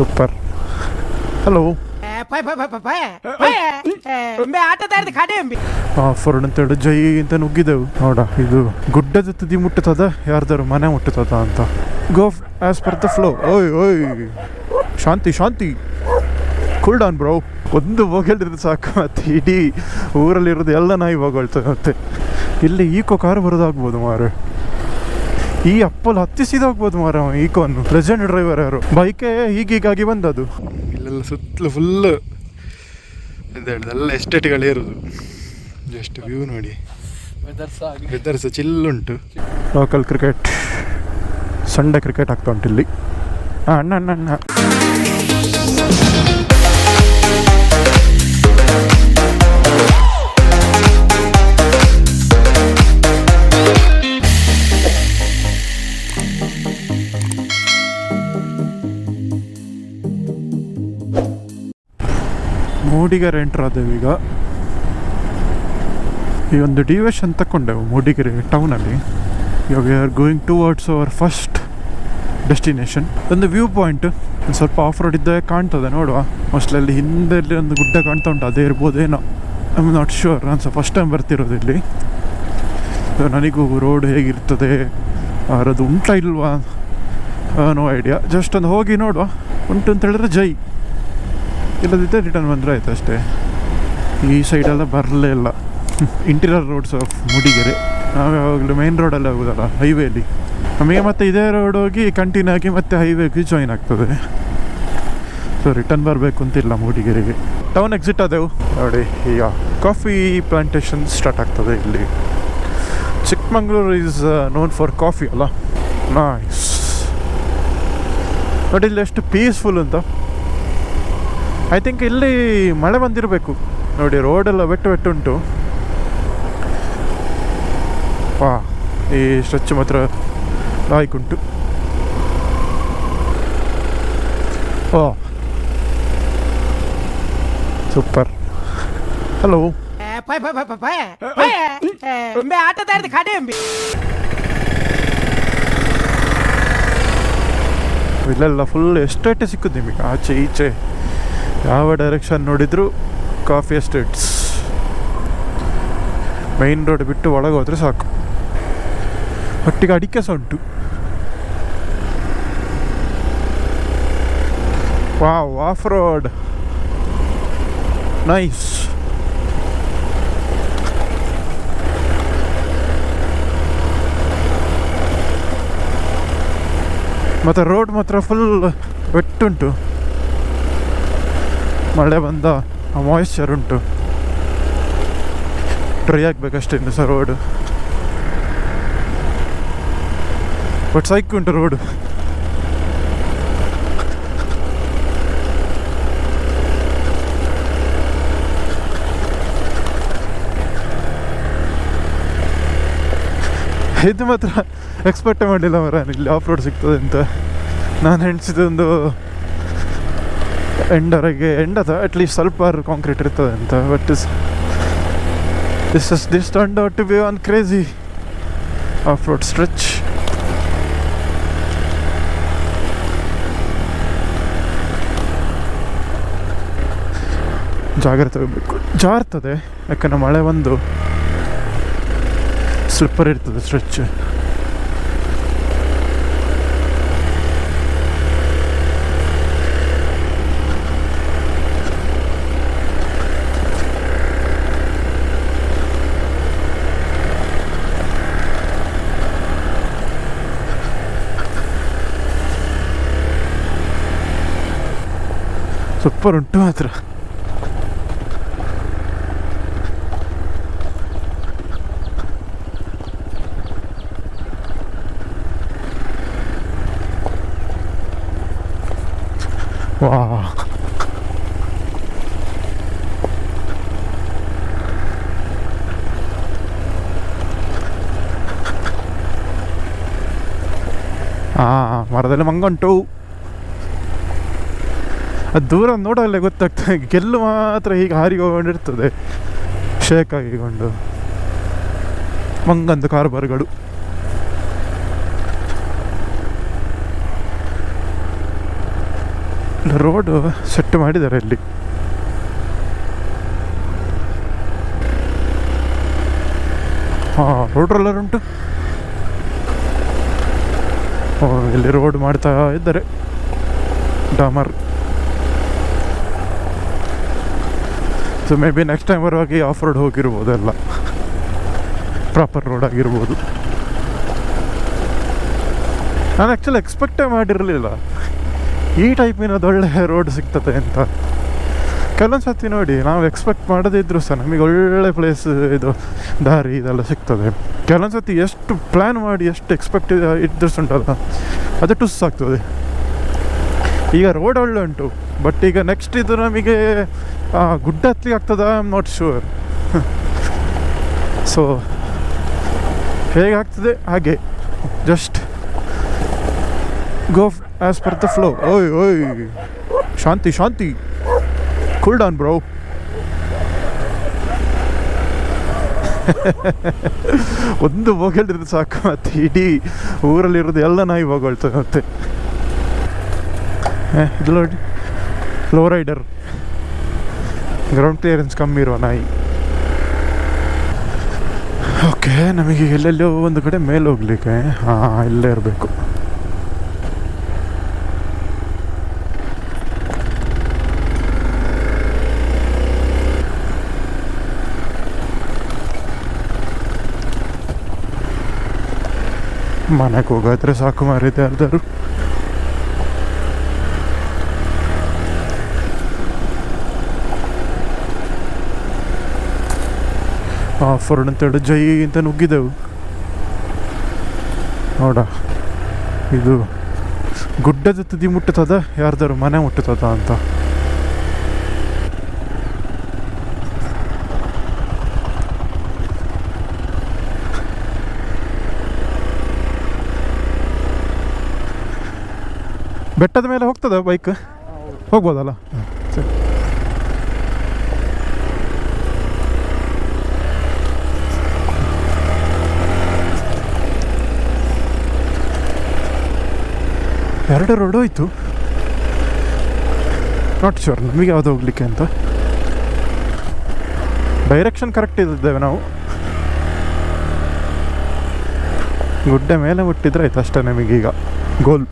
Super. Hello Ford ಅಂತೇಳಿ ಜೈ ಅಂತ ನುಗ್ಗಿದೆವು ನೋಡ. ಇದು ಗುಡ್ಡದ ತುದಿ ಮುಟ್ಟುತ್ತದ, ಯಾರ್ದಾರು ಮನೆ ಮುಟ್ಟುತ್ತದ ಅಂತ. ಗೋ ಆಸ್ ಪರ್ ದ ಫ್ಲೋ. ಓಯ್ ಓಯ್ ಶಾಂತಿ ಶಾಂತಿ, ಕೂಲ್ ಡೌನ್ ಬ್ರೋ. ಒಂದು ಹೋಗಿಲ್ದಿರೋದು ಸಾಕು, ಮತ್ತೆ ಇಡೀ ಊರಲ್ಲಿರೋದು ಎಲ್ಲ ನಾಯಿ ಹೋಗಳ್ತದೆ. ಮತ್ತೆ ಇಲ್ಲಿ ಈಕೋ ಕಾರು ಬರೋದಾಗ್ಬೋದು ಮಾರು, ಈ ಅಪ್ಪಲ್ಲಿ ಹತ್ತಿಸಿದಾಗ್ಬೋದು ಮಾರ ಈಕೋನ್ನು. ಲೆಜೆಂಡ್ ಡ್ರೈವರ್ ಯಾರು, ಬೈಕೇ ಹೀಗಾಗಿ ಬಂದದು. ಇಲ್ಲೆಲ್ಲ ಸುತ್ತಲೂ ಫುಲ್ಲು ಇದೆಲ್ಲ ಎಸ್ಟೇಟ್ಗಳೇ ಇರೋದು. ಜಸ್ಟ್ ವ್ಯೂ ನೋಡಿ, ವೆದರ್ ಸಹ ಚಿಲ್ಲುಂಟು. ಲೋಕಲ್ ಕ್ರಿಕೆಟ್, ಸಂಡೇ ಕ್ರಿಕೆಟ್ ಆಗ್ತಾ ಉಂಟು ಇಲ್ಲಿ. ಅಣ್ಣ ಅಣ್ಣ ಅಣ್ಣ ಮೂಡಿಗೆರೆ ಎಂಟ್ರ್ ಆದೆವು ಈಗ. ಈ ಒಂದು ಡಿವಿಷನ್ ತಗೊಂಡೆವು ಮೂಡಿಗೆರೆ ಟೌನಲ್ಲಿ. ಇವಾಗ we are going towards our first destination. ಒಂದು ವ್ಯೂ ಪಾಯಿಂಟ್, ಒಂದು ಸ್ವಲ್ಪ ಆಫ್ ರೋಡ್ ಇದ್ದಾಗ ಕಾಣ್ತದೆ ನೋಡುವ. ಮೋಸ್ಟ್ಲಿ ಅಲ್ಲಿ ಹಿಂದಲ್ಲಿ ಒಂದು ಗುಡ್ಡ ಕಾಣ್ತಾ ಉಂಟು, ಅದೇ ಇರ್ಬೋದೇನೋ, ಐ ಆಮ್ ನಾಟ್ ಶ್ಯೂರ್. ನಾನು ಸಹ ಫಸ್ಟ್ ಟೈಮ್ ಬರ್ತಿರೋದು ಇಲ್ಲಿ. ನನಗೂ ರೋಡ್ ಹೇಗಿರ್ತದೆ ಅದು ಉಂಟಾ ಇಲ್ವಾ ನೋ ಐಡಿಯಾ. ಜಸ್ಟ್ ಒಂದು ಹೋಗಿ ನೋಡುವ. ಉಂಟು ಅಂತ ಹೇಳಿದ್ರೆ ಜೈ, ಇಲ್ಲದಿದ್ದರೆ ರಿಟರ್ನ್ ಬಂದರೆ ಆಯ್ತು ಅಷ್ಟೇ. ಈ ಸೈಡೆಲ್ಲ ಬರಲೇ ಇಲ್ಲ. Interior roads of Mudigere. ನಾವು ಯಾವಾಗಲೂ ಮೇನ್ ರೋಡಲ್ಲಿ ಹೋಗೋದಲ್ಲ, ಹೈವೇಲಿ. ನಮಗೆ ಮತ್ತೆ ಇದೇ ರೋಡ್ ಹೋಗಿ ಕಂಟಿನ್ಯೂ ಆಗಿ ಮತ್ತೆ ಹೈವೇಗೆ ಜಾಯಿನ್ ಆಗ್ತದೆ. ಸೊ ರಿಟರ್ನ್ ಬರಬೇಕು ಅಂತಿಲ್ಲ ಮೂಡಿಗೆರೆಗೆ. ಟೌನ್ ಎಕ್ಸಿಟ್ ಆದೆವು ನೋಡಿ. ಈಗ ಕಾಫಿ ಪ್ಲಾಂಟೇಶನ್ ಸ್ಟಾರ್ಟ್ ಆಗ್ತದೆ ಇಲ್ಲಿ. Chikmagalur is known for coffee ಅಲ್ಲ. ನೈಸ್ ನೋಡಿ, ಇಲ್ಲಿ ಎಷ್ಟು ಪೀಸ್ಫುಲ್ ಅಂತ. ಐ ಥಿಂಕ್ ಇಲ್ಲಿ ಮಳೆ ಬಂದಿರಬೇಕು ನೋಡಿ, ರೋಡೆಲ್ಲ ವೆಟ್ಟು ಉಂಟು. ವಾ, ಈ ಸ್ಟ್ರೆಚ್ ಮಾತ್ರ ಲಾಯ್ಕುಂಟು. ಓ ಸೂಪರ್. ಹಲೋ ಇಲ್ಲೆಲ್ಲ ಫುಲ್ ಎಸ್ಟೇಟೇ ಸಿಕ್ಕುದು ನಿಮಗೆ, ಆಚೆ ಈಚೆ ಯಾವ ಡೈರೆಕ್ಷನ್ ನೋಡಿದ್ರು ಕಾಫಿ ಎಸ್ಟೇಟ್ಸ್. ಮೈನ್ ರೋಡ್ ಬಿಟ್ಟು ಒಳಗೆ ಹೋದರೆ ಸಾಕು. ಒಟ್ಟಿಗೆ ಅಡಿಕೆ ಸಹ ಉಂಟು. Wow, of road nice. ಮತ್ತು ರೋಡ್ ಮಾತ್ರ ಫುಲ್ ವೆಟ್ಟುಂಟು. ಮಳೆ ಬಂದ ಮಾಯಿಶ್ಚರ್ ಉಂಟು. ಡ್ರೈ ಆಗಬೇಕಷ್ಟೇ ಇನ್ನು ಸಹ ರೋಡು. ಬಟ್ ಸೈಕ್ ಉಂಟು ರೋಡು. ಇದು ಮಾತ್ರ ಎಕ್ಸ್ಪೆಕ್ಟೇ ಮಾಡಿಲ್ಲ ಮರ, ಇಲ್ಲಿ ಆಫ್ ರೋಡ್ ಸಿಗ್ತದೆ ಅಂತ. ನಾನು ಎಣಿಸಿದೊಂದು ಎಂಡದ ಅಟ್ಲೀಸ್ಟ್ ಸ್ವಲ್ಪ ಕಾಂಕ್ರೀಟ್ ಇರ್ತದೆ ಅಂತ. But this turned out to be one crazy off-road stretch. ಜಾಗ್ರತೆ ಹೋಗ್ಬೇಕು, ಜಾರ್ತದೆ. ಯಾಕಂದರೆ ಮಳೆ ಬಂದು ಸ್ಲಿಪ್ಪರ್ ಇರ್ತದೆ ಸ್ಟ್ರೆಚ್. ಸೂಪರ್ ಉಂಟು ಮಾತ್ರ. ವಾ, ಮರದಲ್ಲಿ ಮಂಗುಂಟು. ಅದು ದೂರ ನೋಡಲ್ಲೇ ಗೊತ್ತಾಗ್ತದೆ. ಗೆಲ್ಲು ಮಾತ್ರ ಹೀಗೆ ಹಾರಿಕೊಂಡಿರ್ತದೆ, ಶೇಕ್ ಆಗಿಕೊಂಡು. ಮಂಗಂದು ಕಾರ್ಬಾರ್ಗಳು. ರೋಡು ಸೆಟ್ ಮಾಡಿದ್ದಾರೆ ಇಲ್ಲಿ. ಹಾಂ, ರೋಡ್ ರೋಲರ್ ಉಂಟು. ಇಲ್ಲಿ ರೋಡ್ ಮಾಡ್ತಾ ಇದ್ದಾರೆ, ಡಾಮರ್. So maybe next time ಬರುವಾಗ ಆಫ್ ರೋಡ್ ಹೋಗಿರ್ಬೋದು, ಎಲ್ಲ ಪ್ರಾಪರ್ ರೋಡ್ ಆಗಿರ್ಬೋದು. ನಾನು ಆ್ಯಕ್ಚುಲಿ ಎಕ್ಸ್ಪೆಕ್ಟೇ ಮಾಡಿರಲಿಲ್ಲ ಈ ಟೈಪಿನದು ಒಳ್ಳೆ ರೋಡ್ ಸಿಗ್ತದೆ ಅಂತ. ಕೆಲವೊಂದು ಸರ್ತಿ ನೋಡಿ, ನಾವು ಎಕ್ಸ್ಪೆಕ್ಟ್ ಮಾಡದಿದ್ದರೂ ಸಹ ನಮಗೆ ಒಳ್ಳೆ ಪ್ಲೇಸ್, ಇದು ದಾರಿ ಇದೆಲ್ಲ ಸಿಗ್ತದೆ. ಕೆಲವೊಂದು ಸರ್ತಿ ಎಷ್ಟು ಪ್ಲ್ಯಾನ್ ಮಾಡಿ ಎಷ್ಟು ಎಕ್ಸ್ಪೆಕ್ಟ್ ಇದ್ರೂ ಉಂಟಲ್ಲ, ಅದು ಟುಸ್ ಆಗ್ತದೆ. ಈಗ ರೋಡ್ ಒಳ್ಳೆ ಉಂಟು, ಬಟ್ ಈಗ ನೆಕ್ಸ್ಟ್ ಇದು ನಮಗೆ ಗುಡ್ಡ ಹತ್ಲಿಕ್ಕೆ ಆಗ್ತದ, I am not sure. So ಹೇಗಾಗ್ತದೆ ಹಾಗೆ, just go as per the flow. ಓಯ್ ಓಯ್, ಶಾಂತಿ ಶಾಂತಿ, ಕೂಲ್ ಡೌನ್ ಬ್ರೋ. ಒಂದು ಬೋಗಲ್ದಿರೋದು ಸಾಕು, ಮತ್ತೆ ಇಡೀ ಊರಲ್ಲಿರೋದು ಎಲ್ಲ ನಾಯಿ ಬೋಗಳ್ತದೆ. ಮತ್ತೆ ಇದು ನೋಡಿ, ಲೋ ರೈಡರ್, ಗ್ರೌಂಡ್ ಕ್ಲಿಯರೆನ್ಸ್ ಕಮ್ಮಿ ಇರುವ ನಾಯಿ. ಓಕೆ, ನಮಗೆ ಎಲ್ಲೆಲ್ಲೋ ಒಂದು ಕಡೆ ಮೇಲೆ ಹೋಗ್ಲಿಕ್ಕೆ. ಹಾಂ, ಇಲ್ಲೇ ಇರಬೇಕು. ಮನೆಗೆ ಹೋಗಾದ್ರೆ ಸಾಕು ಮಾರಿದೆ ಯಾರ್ದಾರು. ಆಫರ್ಡ್ ಅಂತೇಳಿ ಜೈ ಅಂತ ನುಗ್ಗಿದೆವು. ನೋಡ, ಇದು ಗುಡ್ಡದ ತುದಿ ಮುಟ್ಟುತ್ತದ, ಯಾರ್ದಾರು ಮನೆ ಮುಟ್ಟುತ್ತದ ಅಂತ. ಬೆಟ್ಟದ ಮೇಲೆ ಹೋಗ್ತದ ಬೈಕ್? ಹೋಗ್ಬೋದಲ್ಲ? ಸರಿ. ಎರಡು ರೋಡು ಹೋಯ್ತು. ನಾಟ್ ಶೋರ್ ನಮಗೆ ಯಾವುದು ಹೋಗ್ಲಿಕ್ಕೆ ಅಂತ. ಡೈರೆಕ್ಷನ್ ಕರೆಕ್ಟ್ ಇದ್ದೇವೆ ನಾವು. ಗುಡ್ಡೆ ಮೇಲೆ ಮುಟ್ಟಿದ್ರೆ ಆಯ್ತು ಅಷ್ಟೇ ನಮಗೀಗ ಗೋಲ್.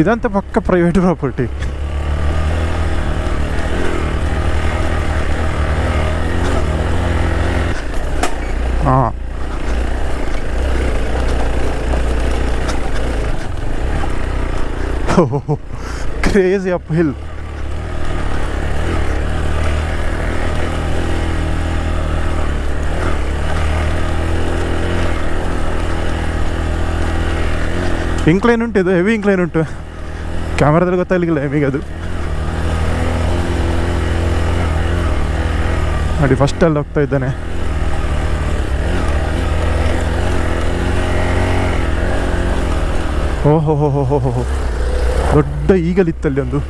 ಇದಂತ ಪಕ್ಕ ಪ್ರೈವೇಟ್ ಪ್ರಾಪರ್ಟಿ. ಹಾಂ, ಕ್ರೇಜಿ ಅಪ್ ಹಿಲ್. ಇಂಕ್ಲೈನ್ ಉಂಟು, ಇದು ಹೆವಿ ಇಂಕ್ಲೈನ್ ಉಂಟು. ಕ್ಯಾಮ್ರಾದಲ್ಲಿ ಗೊತ್ತಾಗಲಿಲ್ಲ ಹೆವಿಗೆ ಅದು. ನೋಡಿ, ಫಸ್ಟ್ ಅಲ್ಲಿ ಹೋಗ್ತಾ ಇದ್ದಾನೆ. ಓಹೋ ಹೋ ಹೋ ಹೋ ಹೋ, ದೊಡ್ಡ ಈಗಲಿತ್ತಲ್ಲಿ ಒಂದು.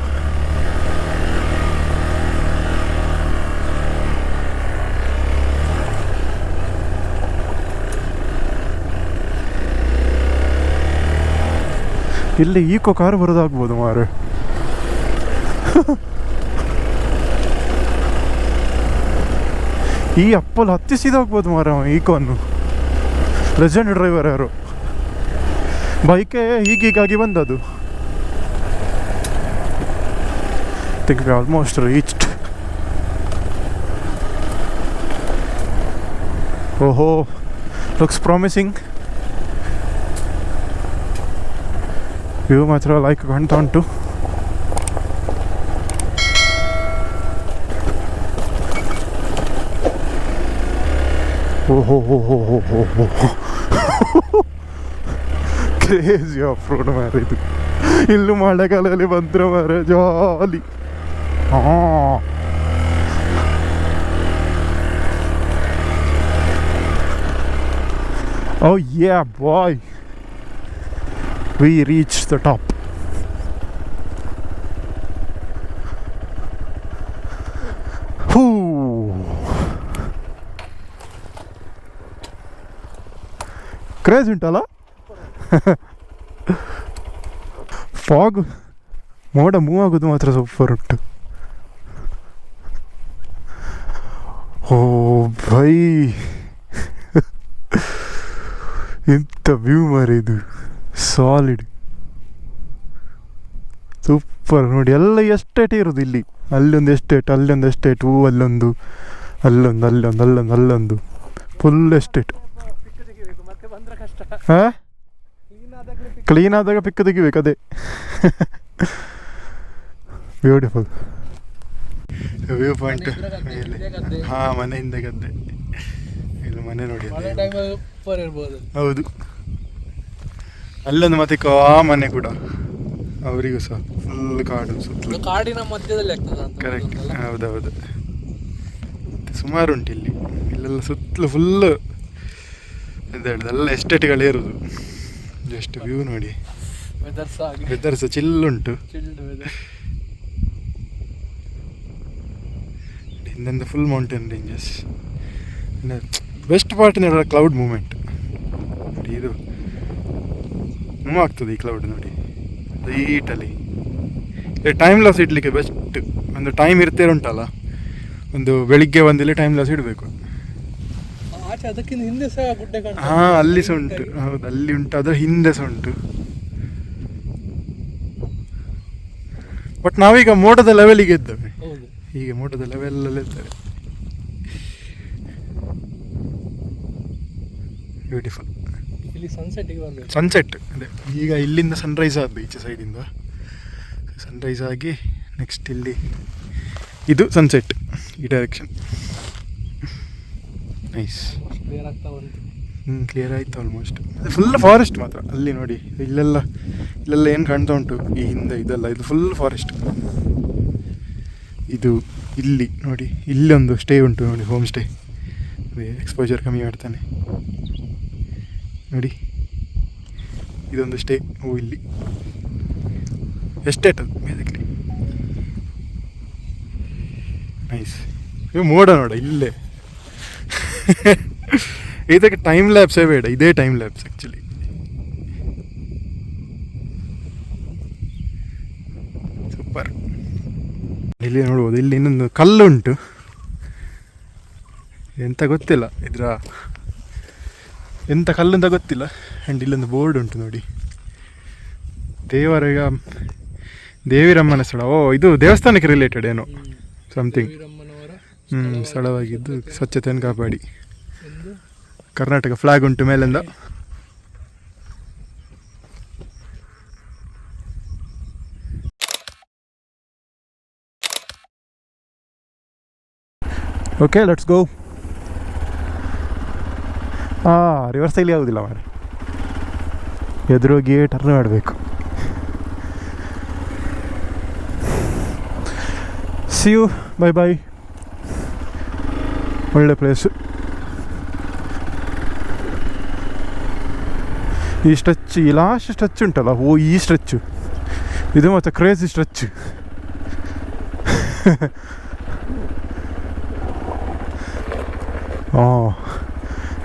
ಇಲ್ಲಿ ಈಕೋ ಕಾರು ಬರೋದಾಗ್ಬೋದು ಮಾರು. ಈ ಅಪ್ಪಲ್ಲಿ ಹತ್ತಿಸಿದಾಗ್ಬೋದು ಮಾರ ಈಕೋನ್ನು. ಲೆಜೆಂಡ್ ಡ್ರೈವರ್ ಯಾರು, ಬೈಕೇ ಹೀಗಾಗಿ ಬಂದದು. Think we almost reached. ಓಹೋ, ಲುಕ್ಸ್ ಪ್ರಾಮಿಸಿಂಗ್. ವ್ಯೂ ಮಾತ್ರ ಲೈಕ್ ಕಾಣ್ತಾ ಉಂಟು. ಓಹೋ ಹೋ ಹೋ ಹೋ ಹೋ ಹೋ, ಕ್ರೇಜಿ ಆಫ್ ರೋಡ್ ಮಾರ ಇದು. ಇಲ್ಲೂ ಮಳೆಗಾಲದಲ್ಲಿ ಬಂದ್ರೆ ಮಾರ ಜಾಲಿ. ಹಾಂ, oh yeah boy, we reached the top. Craze ಉಂಟಲ್ಲ. ಫಾಗ್ ಮೋಡ ಮೂವ್ ಆಗೋದು ಮಾತ್ರ ಸೂಪರ್ ಉಂಟು. ಓ ಭೈ ಎಂತ ವ್ಯೂ ಮಾರಿದು, ಸಾಲಿಡ್ ಸೂಪರ್. ನೋಡಿ ಎಲ್ಲ ಎಸ್ಟೇಟ್ ಇರೋದು ಇಲ್ಲಿ, ಅಲ್ಲೊಂದು ಎಸ್ಟೇಟ್, ಅಲ್ಲೊಂದು ಎಸ್ಟೇಟ್, ಅಲ್ಲೊಂದು ಅಲ್ಲೊಂದು ಅಲ್ಲೊಂದು ಅಲ್ಲೊಂದು ಅಲ್ಲೊಂದು ಫುಲ್ ಎಸ್ಟೇಟ್. ಹಾಂ, ಕ್ಲೀನ್ ಆದಾಗ ಪಿಕ್ ತೆಗಿಬೇಕು, ಅದೇ ಬ್ಯೂಟಿಫುಲ್ ವ್ಯೂ ಪಾಯಿಂಟ್. ಹಾಂ, ಮನೆಯಿಂದ ಗದ್ದೆ, ಇಲ್ಲಿ ಮನೆ ನೋಡಿ. ಹೌದು, ಅಲ್ಲೊಂದು ಮತ್ತೆ ಆ ಮನೆ ಕೂಡ ಅವರಿಗೂ ಸಹ ಫುಲ್ ಕಾಡು ಸುತ್ತಲೂ, ಕಾಡಿನ ಮಧ್ಯದಲ್ಲಿ ಆಗ್ತದೆ. ಕರೆಕ್ಟ್, ಹೌದೌದು. ಸುಮಾರು ಉಂಟು ಇಲ್ಲಿ, ಇಲ್ಲೆಲ್ಲ ಸುತ್ತಲೂ ಫುಲ್ಲು ಇದೆಲ್ಲ ಎಸ್ಟೇಟ್ಗಳೇ ಇರೋದು. ಜಸ್ಟ್ ವ್ಯೂ ನೋಡಿ, ವೆದರ್ ಸಹ ಚಿಲ್ಲುಂಟು. ಹಿಂದಿಂದ full mountain ranges. Best part ನೋಡೋ ಕ್ಲೌಡ್ ಮೂಮೆಂಟ್ ನೋಡಿ, ಇದು ಮೂವ್ ಆಗ್ತದೆ ಈ ಕ್ಲೌಡ್ ನೋಡಿ ಲೈಟಲ್ಲಿ. ಟೈಮ್ ಲಾಸ್ ಇಡಲಿಕ್ಕೆ ಬೆಸ್ಟ್. ಒಂದು ಟೈಮ್ ಇರ್ತೇನೆ ಉಂಟಲ್ಲ, ಒಂದು ಬೆಳಿಗ್ಗೆ ಒಂದಿಲ್ಲಿ ಟೈಮ್ ಲಾಸ್ ಇಡಬೇಕು. ಅದಕ್ಕಿಂತ ಹಿಂದೆ ಸಹ ಗುಡ್ಡ ಕಾಣ್ತದೆ. ಹಾಂ, ಅಲ್ಲಿ ಸಹ ಉಂಟು. ಹೌದು, ಅಲ್ಲಿ ಉಂಟು, ಅದರ ಹಿಂದೆ ಸಹ ಉಂಟು. ಬಟ್ ನಾವೀಗ ಮೋಟದ ಲೆವೆಲಿಗೆ ಇದ್ದೇವೆ. ಹೀಗೆ ಮೋಟದ ಲೆವೆಲಲ್ಲಿ ಇರ್ತೇವೆ. ಬ್ಯೂಟಿಫುಲ್. ಇಲ್ಲಿ ಸನ್ಸೆಟ್ಟಿಗೆ ಬರಬೇಕು. ಸನ್ಸೆಟ್ ಅದೇ ಈಗ ಇಲ್ಲಿಂದ ಸನ್ರೈಸ್ ಆದ ಈಚೆ ಸೈಡಿಂದ ಸನ್ರೈಸ್ ಆಗಿ ನೆಕ್ಸ್ಟ್ ಇಲ್ಲಿ ಇದು ಸನ್ಸೆಟ್ ಈ ಡೈರೆಕ್ಷನ್. ನೈಸ್. ಕ್ಲಿಯರ್ ಆಗ್ತಾ ಬಂತು. ಕ್ಲಿಯರ್ ಆಯಿತು ಆಲ್ಮೋಸ್ಟ್. ಅದು ಫುಲ್ ಫಾರೆಸ್ಟ್ ಮಾತ್ರ ಅಲ್ಲಿ ನೋಡಿ. ಇಲ್ಲೆಲ್ಲ ಏನು ಕಾಣ್ತಾ ಉಂಟು ಈ ಹಿಂದೆ, ಇದೆಲ್ಲ ಇದು ಫುಲ್ ಫಾರೆಸ್ಟ್. ಇದು ಇಲ್ಲಿ ನೋಡಿ, ಇಲ್ಲೊಂದು ಸ್ಟೇ ಉಂಟು ನೋಡಿ, ಹೋಮ್ ಸ್ಟೇ. ಎಕ್ಸ್ಪೋಜರ್ ಕಮ್ಮಿ ಮಾಡ್ತಾನೆ ನೋಡಿ, ಇದೊಂದು ಸ್ಟೇ. ಇಲ್ಲಿ ಎಸ್ಟೇಟ್ ಅದು ಬೇಸಿಕ್ಲಿ. ನೈಸ್. ಇವು ಮೋಡ ನೋಡ ಇಲ್ಲೇ. ಇದಕ್ಕೆ ಟೈಮ್ ಲ್ಯಾಬ್ಸೇ ಬೇಡ, ಇದೇ ಟೈಮ್ ಲ್ಯಾಬ್ಸ್ ಆ್ಯಕ್ಚುಲಿ. ಸೂಪರ್. ಇಲ್ಲಿ ನೋಡ್ಬೋದು, ಇಲ್ಲಿ ಇನ್ನೊಂದು ಕಲ್ಲು ಉಂಟು, ಎಂತ ಗೊತ್ತಿಲ್ಲ ಇದರ ಎಂತ ಕಲ್ಲು ಅಂತ ಗೊತ್ತಿಲ್ಲ. ಆ್ಯಂಡ್ ಇಲ್ಲೊಂದು ಬೋರ್ಡ್ ಉಂಟು ನೋಡಿ, ದೇವಿರಮ್ಮನ ಸ್ಥಳ. ಓ, ಇದು ದೇವಸ್ಥಾನಕ್ಕೆ ರಿಲೇಟೆಡ್ ಏನೋ ಸಮಥಿಂಗ್. ಸ್ಥಳವಾಗಿದ್ದು ಸ್ವಚ್ಛತೆಯನ್ನು ಕಾಪಾಡಿ. ಕರ್ನಾಟಕ ಫ್ಲಾಗ್ ಉಂಟು ಮೇಲಿಂದ. Okay, let's go. ರಿವರ್ಸ್ ಇಲ್ಲಿ ಆಗೋದಿಲ್ಲ ಮಾರೆ, ಎದುರೋಗಿ ಟರ್ನ್ ಮಾಡಬೇಕು. See you, bye bye. ಒಳ್ಳೆ ಪ್ಲೇಸು. ಈ ಸ್ಟ್ರೆಚ್, ಈ ಲಾಸ್ಟ್ ಸ್ಟ್ರೆಚ್ ಉಂಟಲ್ಲ, ಓ ಈ ಸ್ಟ್ರೆಚ್ಚು ಇದು ಮತ್ತು ಕ್ರೇಜಿ ಸ್ಟ್ರೆಚ್.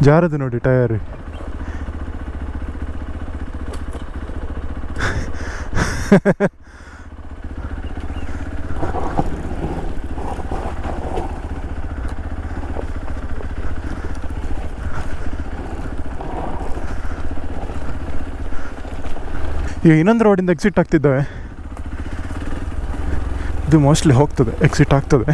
ಜಾರದು ನೋಡಿ ಟಯರ್. ಈಗ ಇನ್ನೊಂದು ರೋಡಿಂದ ಎಕ್ಸಿಟ್ ಆಗ್ತಿದ್ದಾವೆ. ಇದು ಮೋಸ್ಟ್ಲಿ ಹೋಗ್ತದೆ, ಎಕ್ಸಿಟ್ ಆಗ್ತದೆ.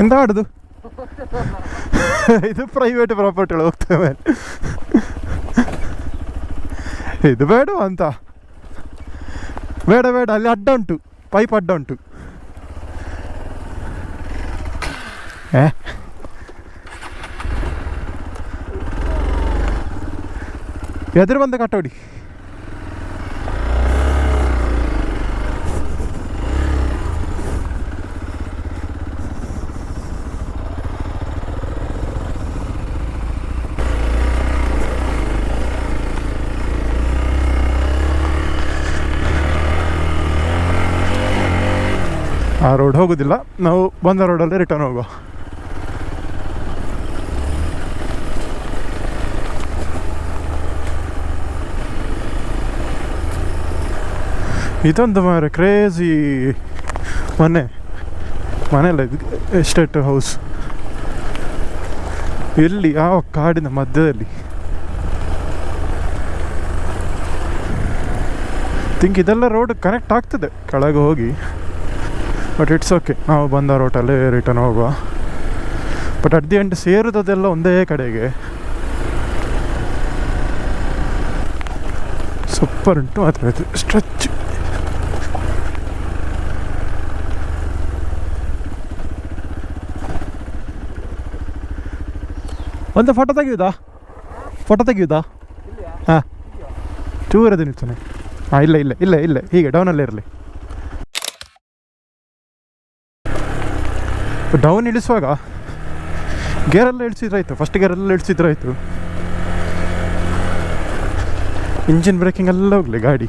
ಎಂತ ಆಡುದು, ಇದು ಪ್ರೈವೇಟ್ ಪ್ರಾಪರ್ಟಿಗಳು ಹೋಗ್ತವೆ. ಇದು ಬೇಡ ಅಂತ, ಬೇಡ ಅಲ್ಲಿ ಅಡ್ಡ ಉಂಟು, ಪೈಪ್ ಅಡ್ಡ ಉಂಟು. ಎದುರು ಬಂದ ಕಟ್ಟೋಡಿ. ಆ ರೋಡ್ ಹೋಗೋದಿಲ್ಲ, ನಾವು ಬಂದ ರೋಡಲ್ಲಿ ರಿಟರ್ನ್ ಹೋಗುವ. ಇದೊಂದು ಮಾರೆ ಕ್ರೇಜಿ ಮನೆಯಲ್ಲ ಇದು, ಎಸ್ಟೇಟ್ ಹೌಸ್. ಎಲ್ಲಿ ಯಾವ ಕಾಡಿನ ಮಧ್ಯದಲ್ಲಿ. ಥಿಂಕ್ ಇದೆಲ್ಲ ರೋಡ್ ಕನೆಕ್ಟ್ ಆಗ್ತದೆ ಕೆಳಗೆ ಹೋಗಿ, ಬಟ್ ಇಟ್ಸ್ ಓಕೆ, ನಾವು ಬಂದ ರೋಟಲ್ಲೇ ರಿಟರ್ನ್ ಹೋಗುವ. ಬಟ್ ಅಟ್ ದಿ ಎಂಡ್ ಸೇರೋದೆಲ್ಲ ಒಂದೇ ಕಡೆಗೆ. ಸೂಪರ್ ಉಂಟು ಮಾತ್ರ ಇದು ಸ್ಟ್ರೆಚ್. ಒಂದು ಫೋಟೋ ತೆಗೆಯುವುದಾ ಹಾಂ, ಚೂರದು ನಿಲ್ತಾನೆ. ಹಾಂ, ಇಲ್ಲ ಹೀಗೆ ಡೌನಲ್ಲೇ ಇರಲಿ. ಡೌನ್ ಇಳಿಸುವಾಗ ಗೇರೆಲ್ಲ ಇಳಿಸಿದ್ರಾಯ್ತು, ಫಸ್ಟ್ ಗೇರೆಲ್ಲ ಇಳಿಸಿದ್ರಾಯ್ತು. ಇಂಜಿನ್ ಬ್ರೇಕಿಂಗ್ ಎಲ್ಲ ಹೋಗಲಿ ಗಾಡಿ.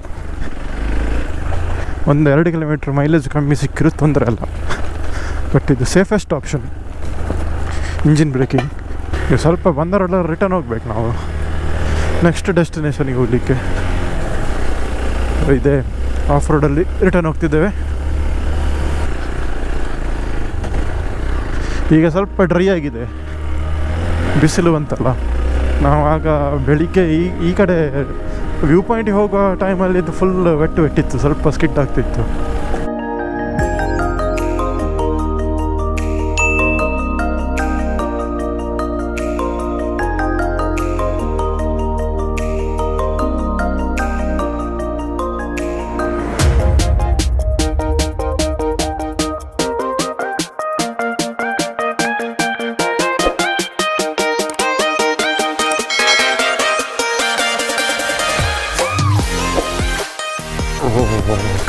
1-2 ಕಿಲೋಮೀಟ್ರ್ ಮೈಲೇಜ್ ಕಮ್ಮಿ ಸಿಕ್ಕಿರೋ ತೊಂದರೆ ಅಲ್ಲ, ಬಟ್ ಇದು ಸೇಫೆಸ್ಟ್ ಆಪ್ಷನ್ ಇಂಜಿನ್ ಬ್ರೇಕಿಂಗ್. ಈಗ ಸ್ವಲ್ಪ ಬಂದರೆಲ್ಲ ರಿಟರ್ನ್ ಹೋಗ್ಬೇಕು ನಾವು ನೆಕ್ಸ್ಟ್ ಡೆಸ್ಟಿನೇಷನಿಗೆ ಹೋಗಲಿಕ್ಕೆ. ಇದೆ ಆಫ್ ರೋಡಲ್ಲಿ ರಿಟರ್ನ್ ಹೋಗ್ತಿದ್ದೇವೆ. ಈಗ ಸ್ವಲ್ಪ ಡ್ರೈ ಆಗಿದೆ, ಬಿಸಿಲು ಬಂತಲ್ಲ. ನಾವು ಆಗ ಬೆಳಿಗ್ಗೆ ಈ ಕಡೆ ವ್ಯೂ ಪಾಯಿಂಟಿಗೆ ಹೋಗೋ ಟೈಮಲ್ಲಿ ಇದು ಫುಲ್ ವೆಟ್ಟಿತ್ತು, ಸ್ವಲ್ಪ ಸ್ಕಿಡ್ ಆಗ್ತಿತ್ತು.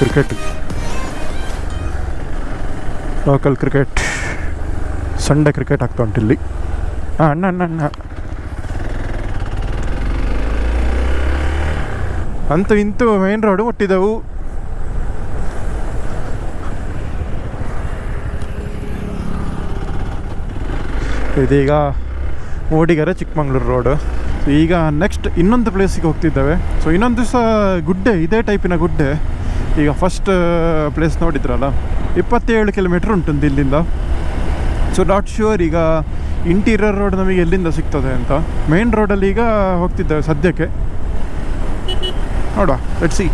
Cricket, local cricket, Sunday cricket ಆಗ್ತಾ ಉಂಟು ಇಲ್ಲಿ. ಅಣ್ಣ ಅಂತೂ ಇಂತೂ ಮೇನ್ ರೋಡು ಮುಟ್ಟಿದೆವು. ಇದೀಗ ಮೂಡಿಗೆರೆ ಚಿಕ್ಕಮಂಗ್ಳೂರು ರೋಡು. ಈಗ ನೆಕ್ಸ್ಟ್ ಇನ್ನೊಂದು ಪ್ಲೇಸಿಗೆ ಹೋಗ್ತಿದ್ದೇವೆ. ಸೊ ಇನ್ನೊಂದು ದಿವಸ ಗುಡ್ಡೆ, ಇದೇ ಟೈಪಿನ ಗುಡ್ಡೆ. ಈಗ ಫಸ್ಟ್ ಪ್ಲೇಸ್ ನೋಡಿದ್ರಲ್ಲ, 27 ಕಿಲೋಮೀಟ್ರ್ ಉಂಟು ಇಲ್ಲಿಂದ. ಸೊ ನಾಟ್ ಶ್ಯೂರ್ ಈಗ ಇಂಟೀರಿಯರ್ ರೋಡ್ ನಮಗೆ ಎಲ್ಲಿಂದ ಸಿಗ್ತದೆ ಅಂತ. ಮೇನ್ ರೋಡಲ್ಲಿ ಈಗ ಹೋಗ್ತಿದ್ದೇವೆ ಸದ್ಯಕ್ಕೆ, ನೋಡುವ, ಲೆಟ್ಸ್ ಸಿ.